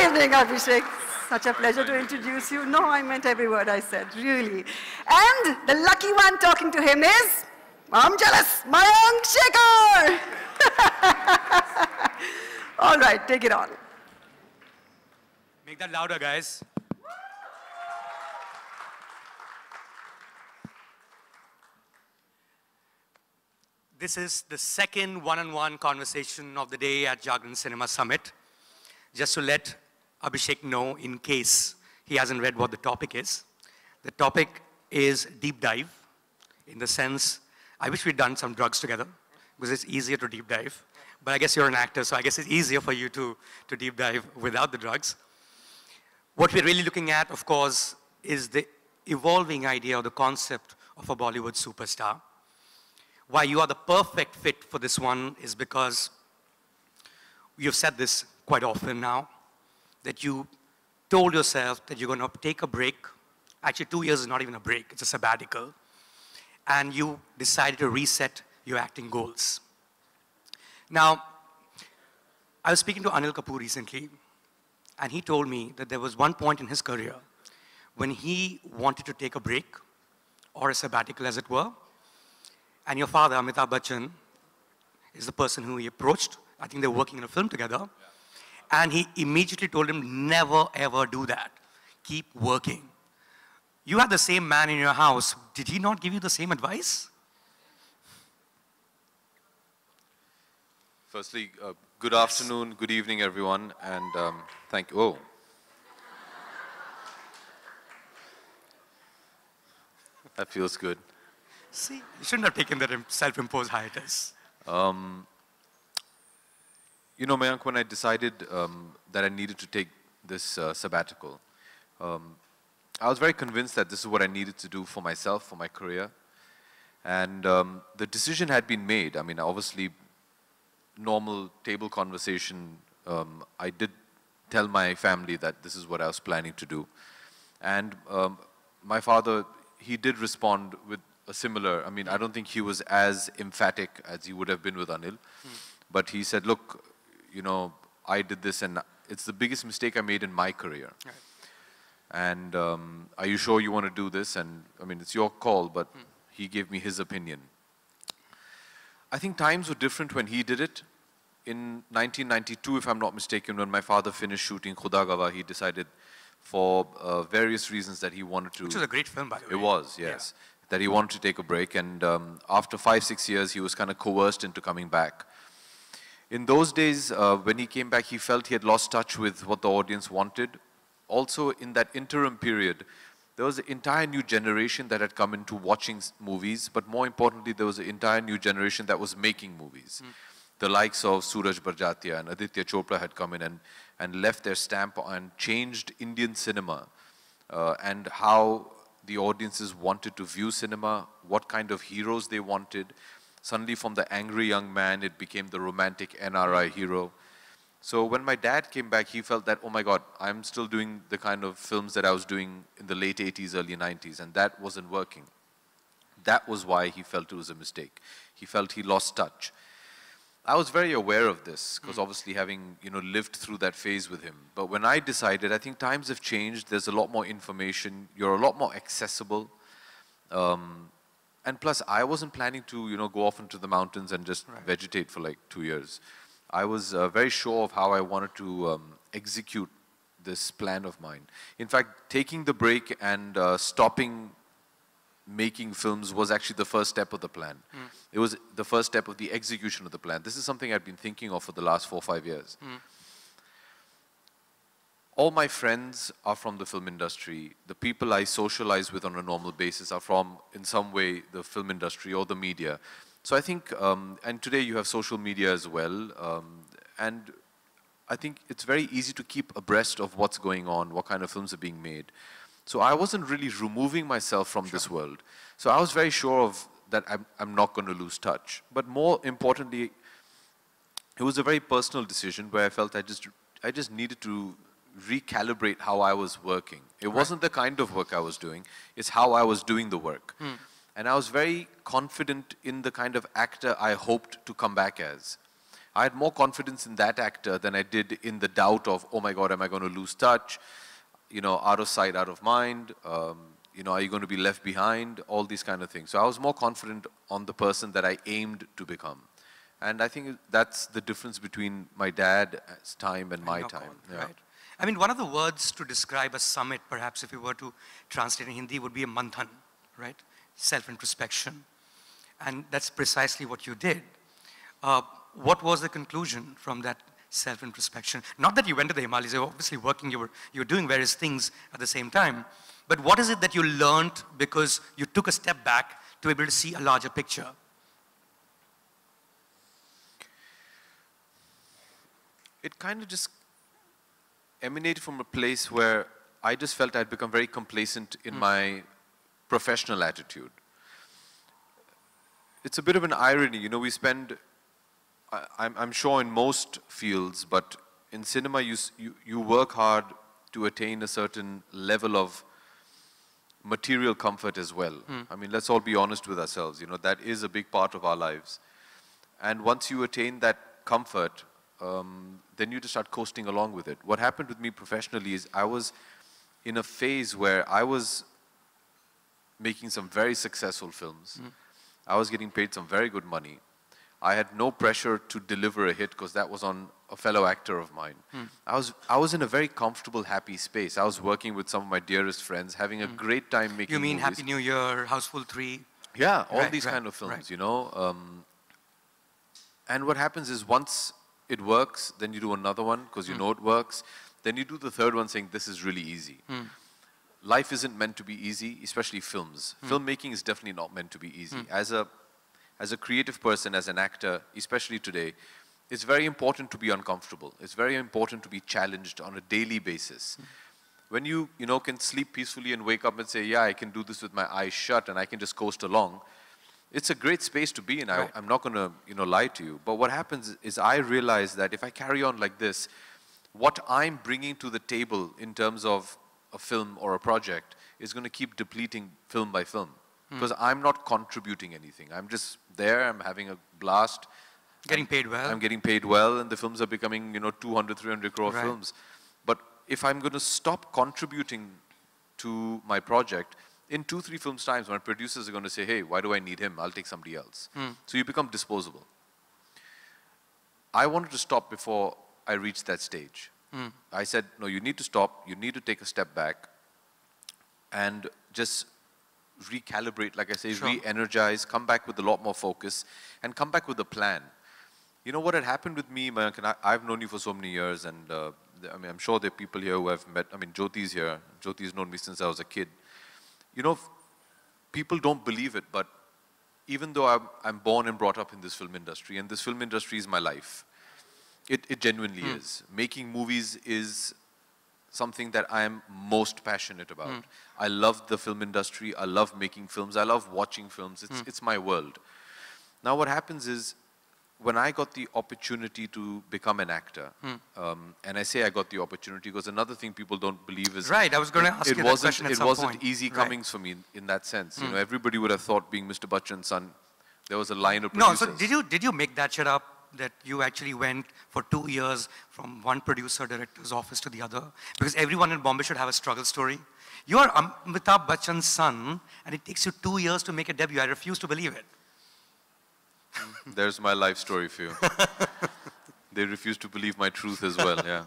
evening, Abhishek. Such a pleasure to introduce you. No, I meant every word I said, really. And the lucky one talking to him is, I'm jealous, Mayank Shekhar. All right, take it on. Make that louder, guys. This is the second one-on-one conversation of the day at Jagran Cinema Summit. Just to let Abhishek know, in case he hasn't read what the topic is. The topic is deep dive, in the sense, I wish we'd done some drugs together, because it's easier to deep dive. But I guess you're an actor, so I guess it's easier for you to deep dive without the drugs. What we're really looking at, of course, is the evolving idea or the concept of a Bollywood superstar. Why you are the perfect fit for this one is because you've said this quite often now, that you told yourself that you're going to take a break. Actually, 2 years is not even a break, it's a sabbatical. And you decided to reset your acting goals. Now, I was speaking to Anil Kapoor recently, and he told me that there was one point in his career when he wanted to take a break, or a sabbatical as it were, and your father, Amitabh Bachchan, is the person who he approached. I think they were working in a film together. Yeah. And he immediately told him, never ever do that. Keep working. You had the same man in your house. Did he not give you the same advice? Firstly, good afternoon, good evening, everyone, and thank you. Oh. That feels good. See, you shouldn't have taken that self-imposed hiatus. You know, Mayank, when I decided that I needed to take this sabbatical, I was very convinced that this is what I needed to do for myself, for my career. And the decision had been made. I mean, obviously, normal table conversation, I did tell my family that this is what I was planning to do. And my father, he did respond with a similar, I mean, I don't think he was as emphatic as he would have been with Anil, but he said, look, you know, I did this and it's the biggest mistake I made in my career. Right. And are you sure you want to do this? And I mean, it's your call, but he gave me his opinion. I think times were different when he did it. In 1992, if I'm not mistaken, when my father finished shooting Khuda Gawah, he decided for various reasons that he wanted to... Which was a great film, by the way. It was, yes. Yeah. That he wanted to take a break, and after 5-6 years, he was kind of coerced into coming back. In those days, when he came back, he felt he had lost touch with what the audience wanted. Also, in that interim period, there was an entire new generation that had come into watching movies, but more importantly, there was an entire new generation that was making movies. The likes of Suraj Barjatia and Aditya Chopra had come in and left their stamp and changed Indian cinema and how the audiences wanted to view cinema, what kind of heroes they wanted. Suddenly from the angry young man, it became the romantic NRI hero. So when my dad came back, he felt that, oh my God, I'm still doing the kind of films that I was doing in the late 80s, early 90s, and that wasn't working. That was why he felt it was a mistake. He felt he lost touch. I was very aware of this, because obviously having, you know, lived through that phase with him. But when I decided, I think times have changed, there's a lot more information, you're a lot more accessible. And plus, I wasn't planning to, you know, go off into the mountains and just vegetate for like 2 years. I was very sure of how I wanted to execute this plan of mine. In fact, taking the break and stopping making films was actually the first step of the plan. It was the first step of the execution of the plan. This is something I've been thinking of for the last 4 or 5 years. All my friends are from the film industry. The people I socialize with on a normal basis are from, in some way, the film industry or the media. So I think, and today you have social media as well, and I think it's very easy to keep abreast of what's going on, what kind of films are being made. So I wasn't really removing myself from this world. So I was very sure of that I'm not going to lose touch. But more importantly, it was a very personal decision where I felt I just needed to recalibrate how I was working. It wasn't the kind of work I was doing, it's how I was doing the work. And I was very confident in the kind of actor I hoped to come back as. I had more confidence in that actor than I did in the doubt of, oh my God, am I going to lose touch? You know, out of sight, out of mind. You know, are you going to be left behind? All these kind of things. So I was more confident on the person that I aimed to become. And I think that's the difference between my dad's time and my time. Yeah. Right. I mean, one of the words to describe a summit, perhaps if you were to translate in Hindi, would be a manthan, right? Self-introspection. And that's precisely what you did. What was the conclusion from that self-introspection? Not that you went to the Himalayas, you were obviously working, you were doing various things at the same time. But what is it that you learned because you took a step back to be able to see a larger picture? It kind of just emanated from a place where I just felt I'd become very complacent in my professional attitude. It's a bit of an irony, you know, we spend, I'm sure in most fields, but in cinema you work hard to attain a certain level of material comfort as well. I mean, let's all be honest with ourselves, you know, that is a big part of our lives. And once you attain that comfort, then you just start coasting along with it. What happened with me professionally is I was in a phase where I was making some very successful films. I was getting paid some very good money. I had no pressure to deliver a hit because that was on a fellow actor of mine. I was in a very comfortable, happy space. I was working with some of my dearest friends, having a great time making You mean movies. Happy New Year, Houseful 3? Yeah, all these kind of films, you know. And what happens is once it works, then you do another one because you know it works. Then you do the third one saying, this is really easy. Life isn't meant to be easy, especially films. Filmmaking is definitely not meant to be easy. As a creative person, as an actor, especially today, it's very important to be uncomfortable. It's very important to be challenged on a daily basis. When you know, can sleep peacefully and wake up and say, yeah, I can do this with my eyes shut and I can just coast along, it's a great space to be in. I'm not going to, you know, lie to you. But what happens is I realize that if I carry on like this, what I'm bringing to the table in terms of a film or a project is going to keep depleting film by film. Because I'm not contributing anything. I'm just there, I'm having a blast. Getting paid well. I'm getting paid well, and the films are becoming, you know, 200, 300 crore films. But if I'm going to stop contributing to my project, in 2-3 films times, my producers are going to say, hey, why do I need him? I'll take somebody else. So you become disposable. I wanted to stop before I reached that stage. I said, no, you need to stop. You need to take a step back and just recalibrate, like I say, re-energize, come back with a lot more focus, and come back with a plan. You know what had happened with me, Mayank, and I've known you for so many years, and I mean, I'm sure there are people here who have met, I mean, Jyoti's here. Jyoti's known me since I was a kid. You know, people don't believe it, but even though I'm born and brought up in this film industry, and this film industry is my life, it genuinely is. Making movies is something that I am most passionate about. I love the film industry. I love making films. I love watching films. It's my world. Now what happens is, when I got the opportunity to become an actor, and I say I got the opportunity because another thing people don't believe is... Right, I was going to ask you that question at some point. It wasn't easy comings for me in that sense. You know, everybody would have thought being Mr. Bachan's son, there was a line of producers. No, so did you make that shit up, that you actually went for 2 years from one producer director's office to the other? Because everyone in Bombay should have a struggle story. You are Amitabh Bachchan's son, and it takes you 2 years to make a debut. I refuse to believe it. There's my life story for you. They refuse to believe my truth as well, yeah.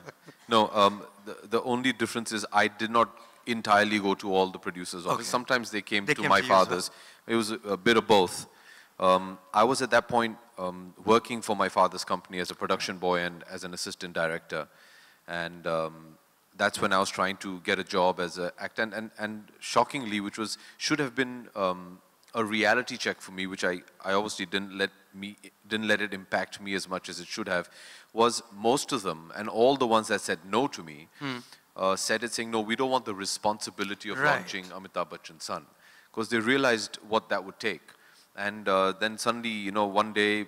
No, the only difference is I did not entirely go to all the producers' office. Sometimes they came to my father's. It was a bit of both. I was at that point working for my father's company as a production boy and as an assistant director. And that's when I was trying to get a job as an actor. And shockingly, which should have been a reality check for me, which I obviously didn't let it impact me as much as it should have, was most of them, and all the ones that said no to me, said it saying, no, we don't want the responsibility of launching Amitabh Bachchan's son. Because they realized what that would take. And then suddenly, you know, one day,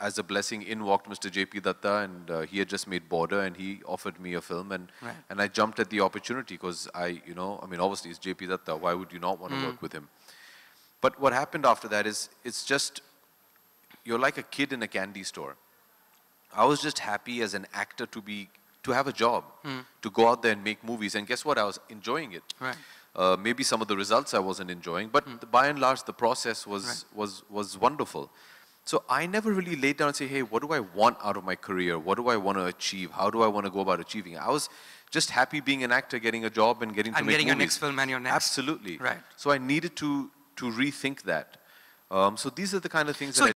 as a blessing, in walked Mr. J.P. Datta, and he had just made Border, and he offered me a film, and I jumped at the opportunity, because you know, I mean, obviously it's J.P. Datta, why would you not want to work with him? But what happened after that is, it's just, you're like a kid in a candy store. I was just happy as an actor to have a job, to go out there and make movies. And guess what? I was enjoying it. Right. Maybe some of the results I wasn't enjoying, but by and large, the process was wonderful. So I never really laid down and say, hey, what do I want out of my career? What do I want to achieve? How do I want to go about achieving it? I was just happy being an actor, getting a job and getting to make movies. And getting your next film and your next. Absolutely. Right. So I needed to rethink that. So these are the kind of things so that